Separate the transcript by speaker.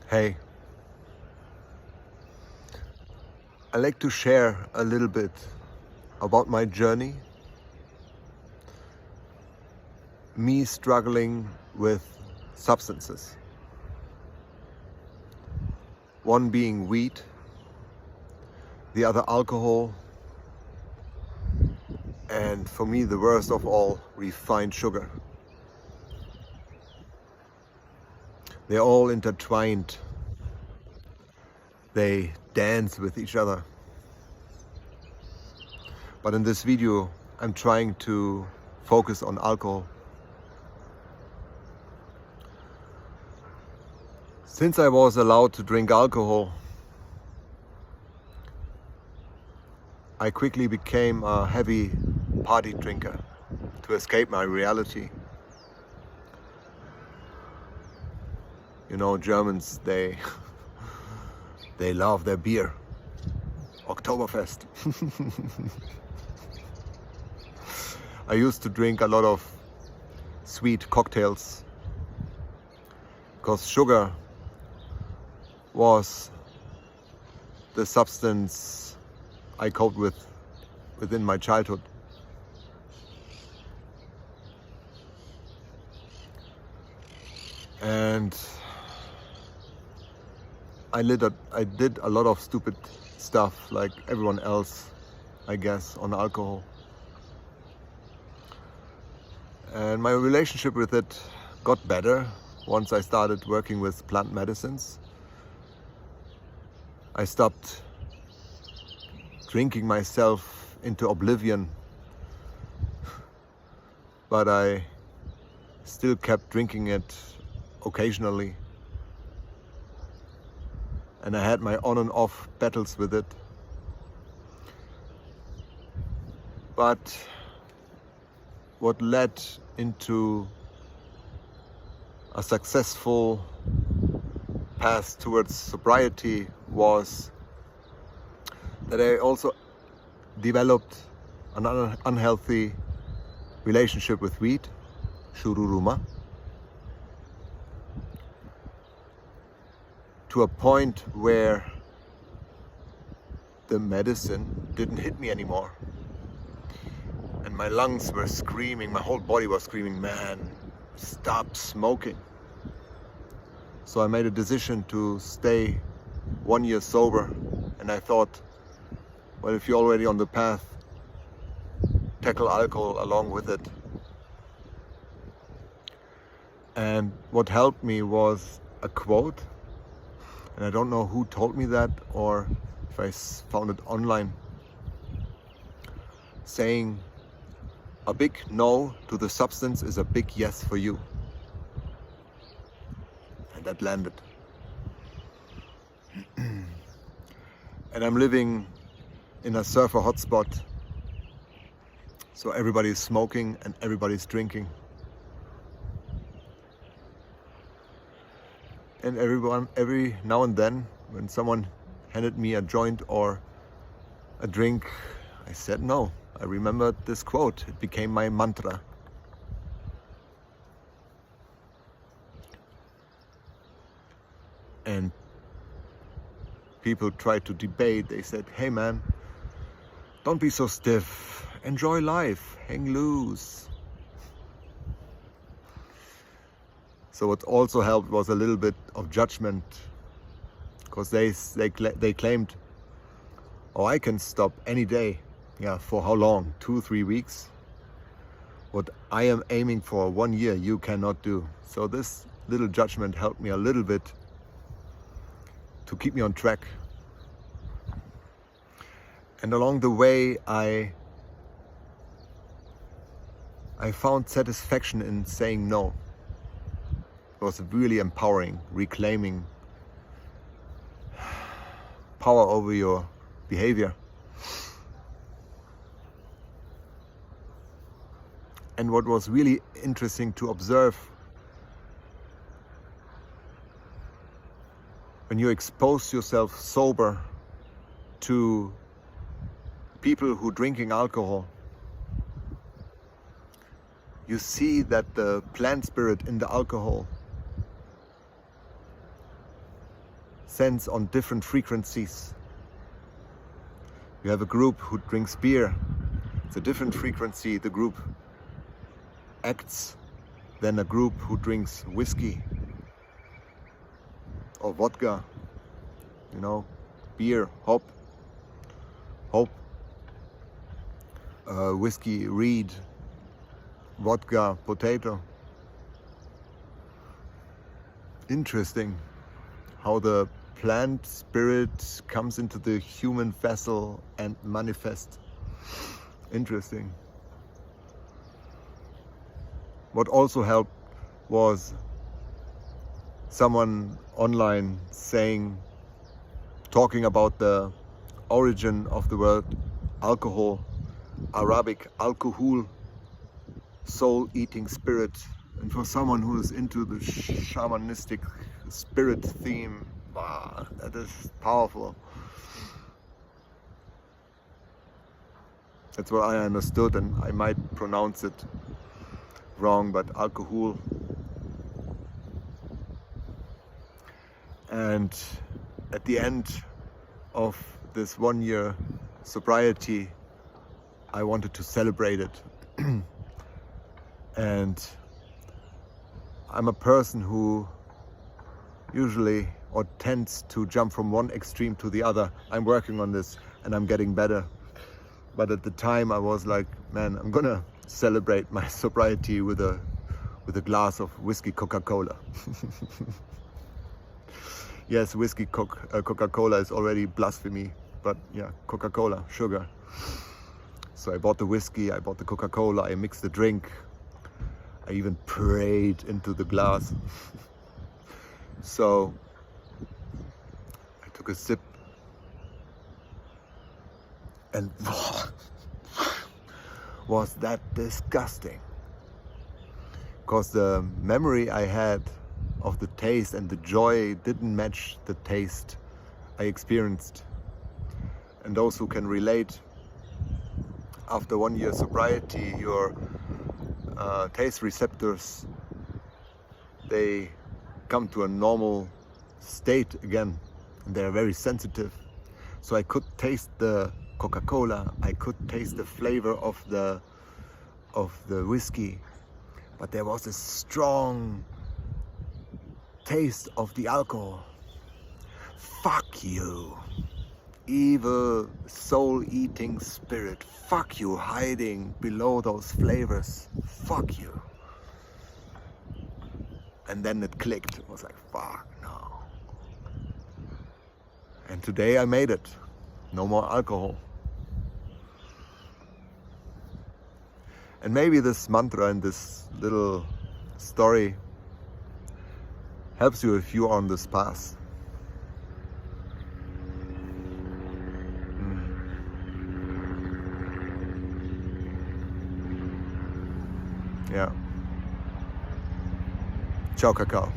Speaker 1: Hey, I'd like to share a little bit about my journey, me struggling with substances. One being weed, the other alcohol, and for me the worst of all, refined sugar. They're all intertwined. They dance with each other. But in this video, I'm trying to focus on alcohol. Since I was allowed to drink alcohol, I quickly became a heavy party drinker to escape my reality. You know, Germans, they love their beer. Oktoberfest. I used to drink a lot of sweet cocktails because sugar was the substance I coped with within my childhood. And I did a lot of stupid stuff like everyone else, I guess, on alcohol. And my relationship with it got better once I started working with plant medicines. I stopped drinking myself into oblivion, but I still kept drinking it occasionally. And I had my on and off battles with it. But what led into a successful path towards sobriety was that I also developed an unhealthy relationship with weed, shururuma, to a point where the medicine didn't hit me anymore. And my lungs were screaming, my whole body was screaming, man, stop smoking. So I made a decision to stay 1 year sober. And I thought, well, if you're already on the path, tackle alcohol along with it. And what helped me was a quote. And I don't know who told me that or if I found it online, saying a big no to the substance is a big yes for you. And that landed. And I'm living in a surfer hotspot. So everybody's smoking and everybody's drinking. And every now and then, when someone handed me a joint or a drink, I said no. I remembered this quote. It became my mantra. And people tried to debate. They said, hey man, don't be so stiff. Enjoy life. Hang loose. So what also helped was a little bit of judgment, because they claimed, oh, I can stop any day. Yeah, for how long? 2-3 weeks? What I am aiming for 1 year, you cannot do. So this little judgment helped me a little bit to keep me on track. And along the way, I found satisfaction in saying no. It was really empowering, reclaiming power over your behavior. And what was really interesting to observe, when you expose yourself sober to people who are drinking alcohol, you see that the plant spirit in the alcohol sense on different frequencies. You have a group who drinks beer. It's a different frequency the group acts than a group who drinks whiskey or vodka. You know, beer, hope, whiskey, reed, vodka, potato. Interesting how the plant spirit comes into the human vessel and manifests. Interesting. What also helped was someone online talking about the origin of the word alcohol, Arabic alcohol, soul-eating spirit. And for someone who is into the shamanistic spirit theme, wow, that is powerful. That's what I understood, and I might pronounce it wrong, but alcohol. And at the end of this 1 year sobriety, I wanted to celebrate it. And I'm a person who usually or tends to jump from one extreme to the other. I'm working on this and I'm getting better. But at the time I was like, man, I'm gonna celebrate my sobriety with a glass of whiskey Coca-Cola. Yes, whiskey Coca-Cola is already blasphemy, but yeah, Coca-Cola, sugar. So I bought the whiskey, I bought the Coca-Cola, I mixed the drink. I even prayed into the glass. So I took a sip and was that disgusting. Because the memory I had of the taste and the joy didn't match the taste I experienced. And those who can relate, after 1 year sobriety, your taste receptors, they come to a normal state again, and they are very sensitive. So I could taste the Coca-Cola, I could taste the flavor of the whiskey, but there was a strong taste of the alcohol. Fuck you, evil soul-eating spirit. Fuck you, hiding below those flavors. Fuck you. And then it clicked. It was like, fuck no. And today I made it. No more alcohol. And maybe this mantra and this little story helps you if you are on this path. Yeah. Ciao, Kakao.